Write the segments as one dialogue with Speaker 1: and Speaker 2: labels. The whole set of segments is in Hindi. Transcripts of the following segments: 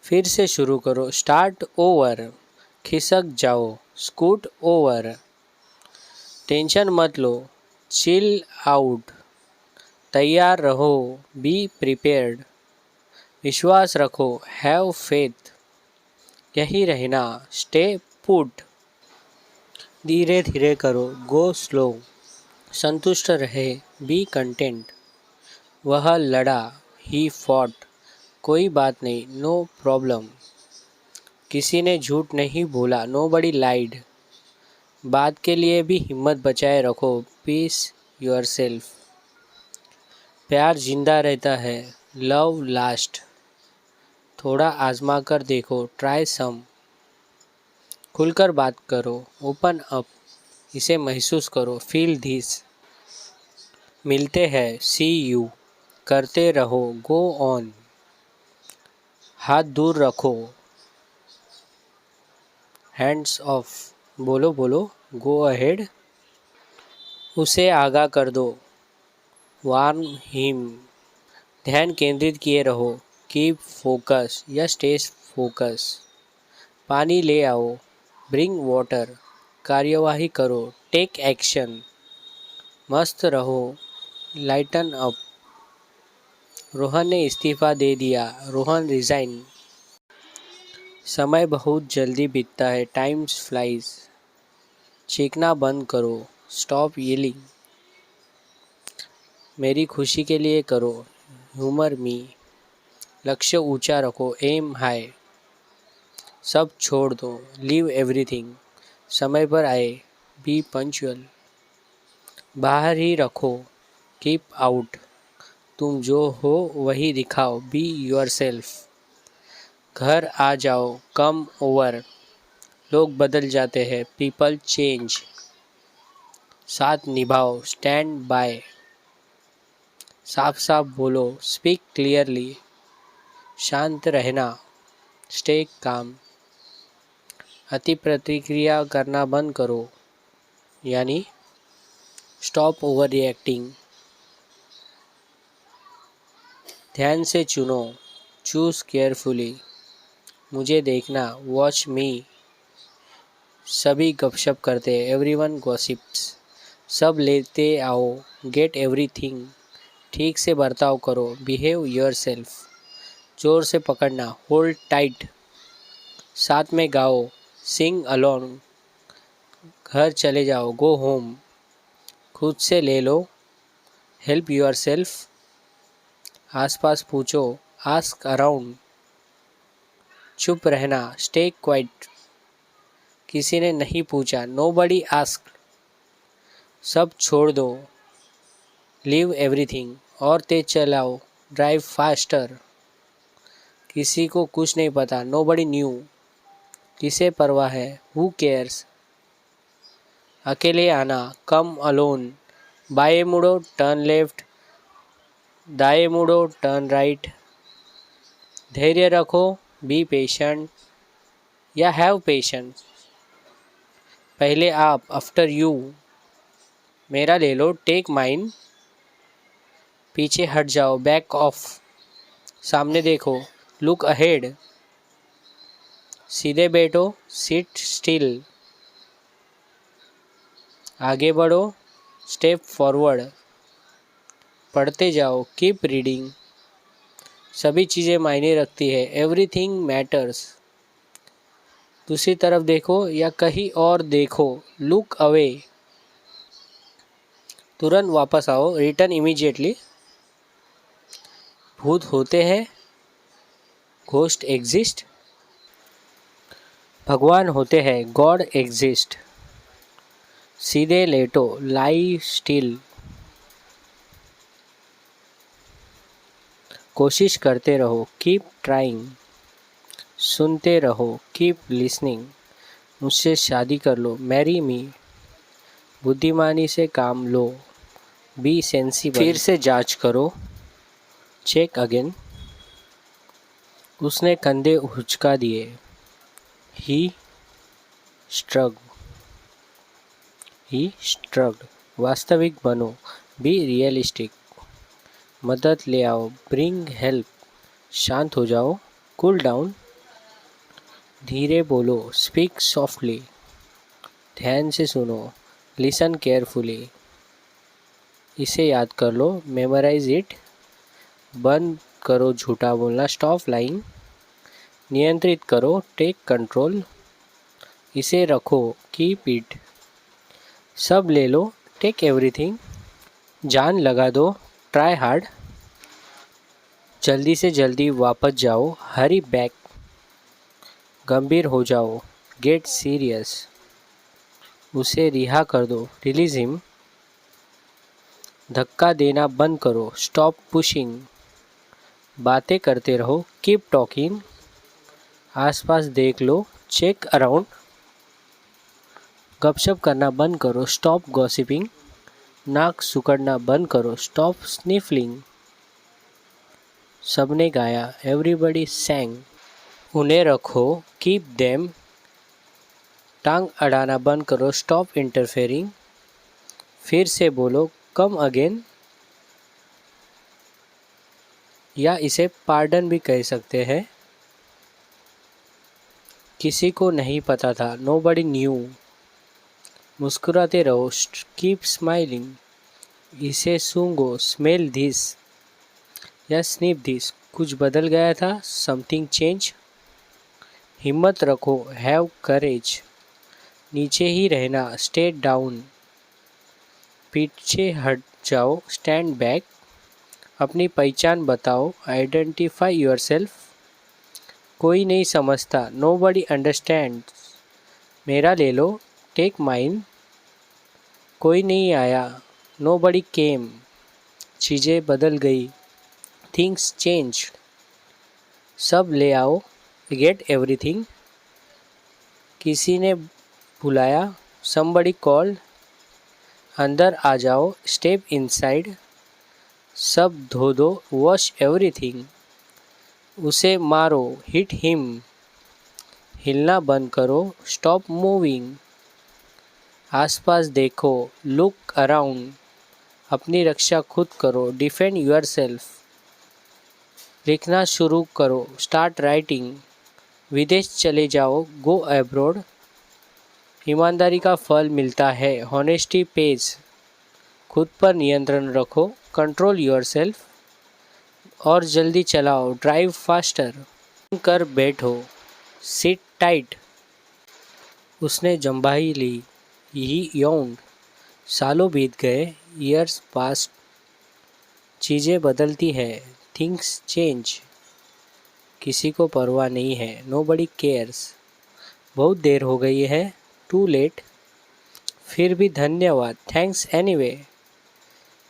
Speaker 1: फिर से शुरू करो, स्टार्ट ओवर। खिसक जाओ, स्कूट ओवर। टेंशन मत लो, चिल आउट। तैयार रहो, बी प्रिपेयर्ड। विश्वास रखो, हैव फेथ। यही रहना, स्टे पुट। धीरे धीरे करो, गो स्लो। संतुष्ट रहे, बी कंटेंट। वह लड़ा, ही फॉट। कोई बात नहीं, नो प्रॉब्लम। किसी ने झूठ नहीं बोला, नो बडी लाइड। बात के लिए भी हिम्मत बचाए रखो, पीस योरसेल्फ। प्यार जिंदा रहता है, लव लास्ट। थोड़ा आजमा कर देखो, ट्राई सम। खुलकर बात करो, ओपन अप। इसे महसूस करो, फील दिस। मिलते हैं, सी यू। करते रहो, गो ऑन। हाथ दूर रखो, हैंड्स ऑफ। बोलो बोलो, गो अहेड। उसे आगाह कर दो, वार्न हिम। ध्यान केंद्रित किए रहो, कीप फोकस या स्टे फोकस। पानी ले आओ, ब्रिंग वाटर। कार्यवाही करो, टेक एक्शन। मस्त रहो, लाइटन अप। रोहन ने इस्तीफा दे दिया, रोहन रिजाइन। समय बहुत जल्दी बीतता है, टाइम्स फ्लाइज। चीखना बंद करो, स्टॉप येलिंग। मेरी खुशी के लिए करो, ह्यूमर मी। लक्ष्य ऊंचा रखो, एम हाई। सब छोड़ दो, लीव एवरीथिंग। समय पर आए, बी पंचुअल। बाहर ही रखो, कीप आउट। तुम जो हो वही दिखाओ, बी योरसेल्फ। घर आ जाओ, कम ओवर। लोग बदल जाते हैं, पीपल चेंज। साथ निभाओ, स्टैंड बाय। साफ साफ बोलो, स्पीक क्लियरली। शांत रहना, स्टे काम। अति प्रतिक्रिया करना बंद करो, यानी स्टॉप ओवर रिएक्टिंग। ध्यान से चुनो, चूज केयरफुली। मुझे देखना, वॉच मी। सभी गपशप करते, एवरीवन गॉसिप्स। सब लेते आओ, गेट एवरीथिंग। ठीक से बर्ताव करो, बिहेव योरसेल्फ। जोर से पकड़ना, होल्ड टाइट। साथ में गाओ, सिंग अलोन। घर चले जाओ, गो होम। खुद से ले लो, हेल्प योरसेल्फ। आसपास पूछो, आस्क अराउंड। चुप रहना, स्टे क्वाइट। किसी ने नहीं पूछा, नोबडी आस्क्ड। सब छोड़ दो, लीव एवरीथिंग। और तेज चलाओ, ड्राइव फास्टर। किसी को कुछ नहीं पता, नोबडी न्यू। किसे परवाह है, हु केयर्स। अकेले आना, कम अलोन। बाएं मुड़ो, टर्न लेफ्ट। दाएं मुड़ो, टर्न राइट। धैर्य रखो, बी पेशेंट या हैव पेशेंस। पहले आप, आफ्टर यू। मेरा ले लो, टेक माइन। पीछे हट जाओ, बैक ऑफ। सामने देखो, लुक अहेड। सीधे बैठो, सिट स्टिल। आगे बढ़ो, स्टेप फॉरवर्ड। पढ़ते जाओ, कीप रीडिंग। सभी चीज़ें मायने रखती है, एवरीथिंग मैटर्स। दूसरी तरफ देखो या कहीं और देखो, लुक अवे। तुरंत वापस आओ, रिटर्न इमीडिएटली। भूत होते हैं, घोस्ट एग्जिस्ट। भगवान होते हैं, गॉड एग्जिस्ट। सीधे लेटो, लाई स्टिल। कोशिश करते रहो, कीप ट्राइंग। सुनते रहो, कीप लिसनिंग। मुझसे शादी कर लो, मैरी मी। बुद्धिमानी से काम लो, बी सेंसिबल। फिर से जांच करो, चेक अगेन। उसने कंधे उचका दिए, ही स्ट्रग्ड। वास्तविक बनो, बी रियलिस्टिक। मदद ले आओ, ब्रिंग हेल्प। शांत हो जाओ, कूल डाउन। धीरे बोलो, स्पीक सॉफ्टली। ध्यान से सुनो, लिसन केयरफुली। इसे याद कर लो, मेमोराइज इट। बंद करो झूठा बोलना, स्टॉप लाइंग। नियंत्रित करो, टेक कंट्रोल। इसे रखो, कीप इट। सब ले लो, टेक एवरीथिंग। जान लगा दो, ट्राई हार्ड। जल्दी से जल्दी वापस जाओ, हरी बैक। गंभीर हो जाओ, गेट सीरियस। उसे रिहा कर दो, रिलीज हिम। धक्का देना बंद करो, स्टॉप पुशिंग। बातें करते रहो, कीप टॉकिंग। आसपास देख लो, चेक अराउंड। गपशप करना बंद करो, स्टॉप गॉसिपिंग। नाक सुकड़ना बंद करो, स्टॉप स्निफलिंग। सबने गाया, एवरीबडी सैंग। उन्हें रखो, कीप देम। टांग अड़ाना बंद करो, स्टॉप इंटरफेयरिंग। फिर से बोलो, कम अगेन। या इसे पार्डन भी कह सकते हैं। किसी को नहीं पता था, नोबडी न्यू। मुस्कुराते रहो, कीप स्माइलिंग। इसे सूंघो, स्मेल दिस। या स्निफ दिस, कुछ बदल गया था, समथिंग चेंज। हिम्मत रखो, हैव करेज। नीचे ही रहना, स्टे डाउन। पीछे हट जाओ, स्टैंड बैक। अपनी पहचान बताओ, आइडेंटिफाई योरसेल्फ। कोई नहीं समझता, नोबडी अंडरस्टैंड। मेरा ले लो, टेक माइन। कोई नहीं आया, नोबडी केम। चीज़ें बदल गई, थिंग्स चेंज। सब ले आओ, गेट एवरीथिंग। किसी ने बुलाया, समबडी कॉल। अंदर आ जाओ, स्टेप इनसाइड। सब धो दो, वॉश एवरीथिंग। उसे मारो, हिट हिम। हिलना बंद करो, स्टॉप मूविंग। आसपास देखो, लुक अराउंड। अपनी रक्षा खुद करो, डिफेंड योरसेल्फ। लिखना शुरू करो, स्टार्ट राइटिंग। विदेश चले जाओ, गो अब्रॉड। ईमानदारी का फल मिलता है, हॉनेस्टी पेज। खुद पर नियंत्रण रखो, कंट्रोल योरसेल्फ। और जल्दी चलाओ, ड्राइव फास्टर। कर बैठो, सिट टाइट। उसने जम्बाही ली, ही यौंड। सालों बीत गए, ईयर्स पास्ट। चीज़ें बदलती है, थिंग्स चेंज। किसी को परवाह नहीं है, नोबडी केयर्स। बहुत देर हो गई है, टू लेट। फिर भी धन्यवाद, थैंक्स एनीवे।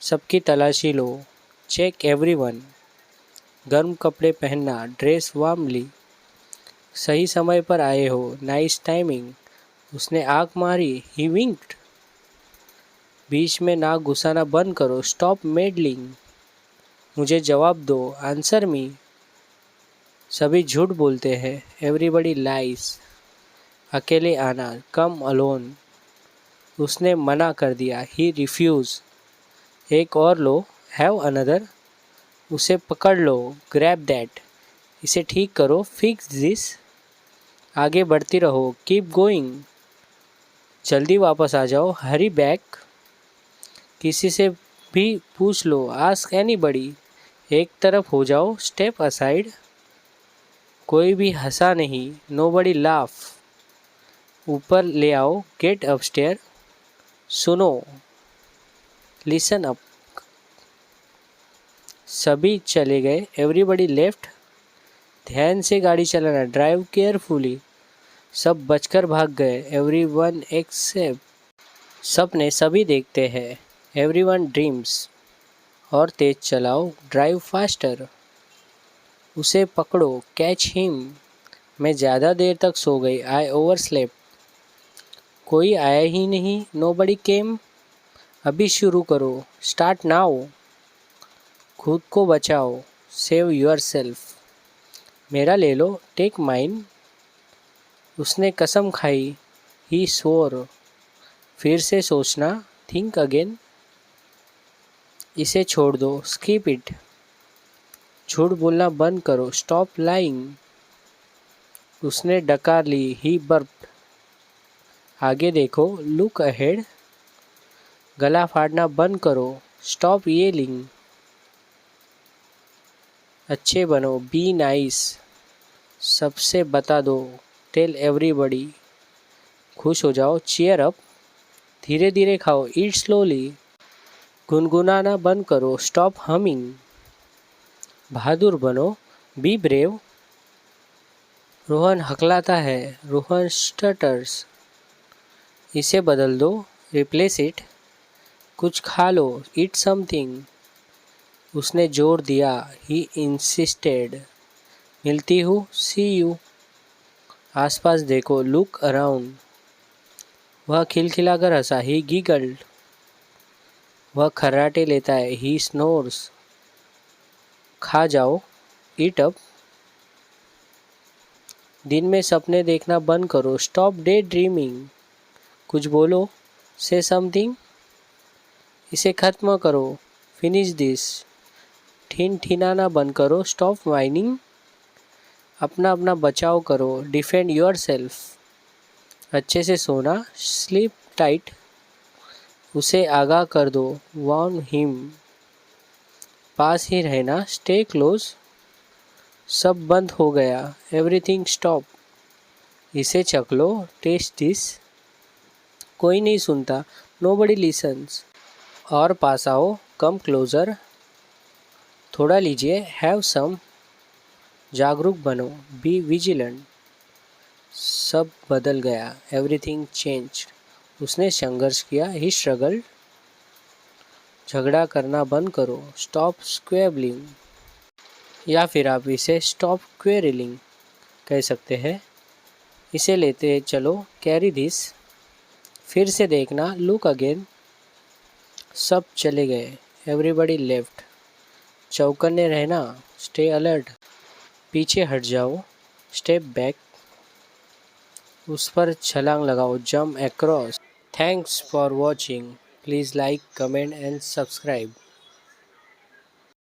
Speaker 1: सबकी तलाशी लो, चेक एवरीवन। गर्म कपड़े पहनना, ड्रेस वार्मली। सही समय पर आए हो, नाइस टाइमिंग। उसने आँख मारी, ही विंक्ड। बीच में नाक घुसाना बंद करो, स्टॉप मेडलिंग। मुझे जवाब दो, आंसर मी। सभी झूठ बोलते हैं, एवरीबडी लाइज। अकेले आना, कम अलोन। उसने मना कर दिया, ही रिफ्यूज। एक और लो, हैव अनदर। उसे पकड़ लो, ग्रैब दैट। इसे ठीक करो, फिक्स दिस। आगे बढ़ती रहो, कीप गोइंग। जल्दी वापस आ जाओ, हरी बैक। किसी से भी पूछ लो, आस्क एनीबडी। एक तरफ हो जाओ, स्टेप असाइड। कोई भी हंसा नहीं, नोबडी लाफ। ऊपर ले आओ, गेट अपस्टेयर। सुनो, लिसन अप। सभी चले गए, एवरीबडी लेफ्ट। ध्यान से गाड़ी चलाना, ड्राइव केयरफुली। सब बचकर भाग गए, एवरीवन एक्सेप्ट। सपने सभी देखते हैं, एवरीवन ड्रीम्स। और तेज चलाओ, ड्राइव फास्टर। उसे पकड़ो, कैच हिम। मैं ज़्यादा देर तक सो गई, आई ओवर स्लेप। कोई आया ही नहीं, नोबडी केम। अभी शुरू करो, स्टार्ट नाउ। खुद को बचाओ, सेव योरसेल्फ। मेरा ले लो, टेक माइन। उसने कसम खाई, ही स्वोर। फिर से सोचना, थिंक अगेन। इसे छोड़ दो, स्किप इट। झूठ बोलना बंद करो, स्टॉप लाइंग। उसने डकार ली। ही बर्प्ड। आगे देखो, लुक अहेड। गला फाड़ना बंद करो, स्टॉप येलिंग। अच्छे बनो, बी नाइस। सबसे बता दो, टेल एवरीबडी। खुश हो जाओ, चीयर अप। धीरे धीरे खाओ, ईट स्लोली। गुनगुनाना बंद करो, स्टॉप हमिंग। बहादुर बनो, बी ब्रेव। रोहन हकलाता है, रोहन स्टटर्स। इसे बदल दो, रिप्लेस इट। कुछ खा लो, ईट समथिंग। उसने जोर दिया, ही इंसिस्टेड। मिलती हूँ, सी यू। आसपास देखो, लुक अराउंड। वह खिलखिलाकर हंसा, ही गिगल्ड। वह खर्राटे लेता है, ही स्नोर्स। खा जाओ, ईट अप। दिन में सपने देखना बंद करो, स्टॉप डे ड्रीमिंग। कुछ बोलो, से समथिंग। इसे खत्म करो, फिनिश दिस। ठीन ठीनाना बंद करो, स्टॉप वाइनिंग। अपना अपना बचाव करो, डिफेंड योर सेल्फ। अच्छे से सोना, स्लीप टाइट। उसे आगाह कर दो, वार्न हिम। पास ही रहना, स्टे क्लोज। सब बंद हो गया, एवरीथिंग स्टॉप। इसे चख लो, टेस्ट दिस। कोई नहीं सुनता, नोबडी लिसन्स। और पास आओ, कम क्लोजर। थोड़ा लीजिए, हैव सम। जागरूक बनो, बी विजिलेंट। सब बदल गया, एवरीथिंग चेंज। उसने संघर्ष किया, ही स्ट्रगल्ड। झगड़ा करना बंद करो, स्टॉप स्क्वेबलिंग। या फिर आप इसे स्टॉप क्वेरलिंग कह सकते हैं। इसे लेते चलो, कैरी दिस। फिर से देखना, लुक अगेन। सब चले गए, एवरीबडी लेफ्ट। चौकन्ने रहना, स्टे अलर्ट। पीछे हट जाओ, स्टेप बैक। उस पर छलांग लगाओ, jump across. Thanks for watching. Please like, comment and subscribe.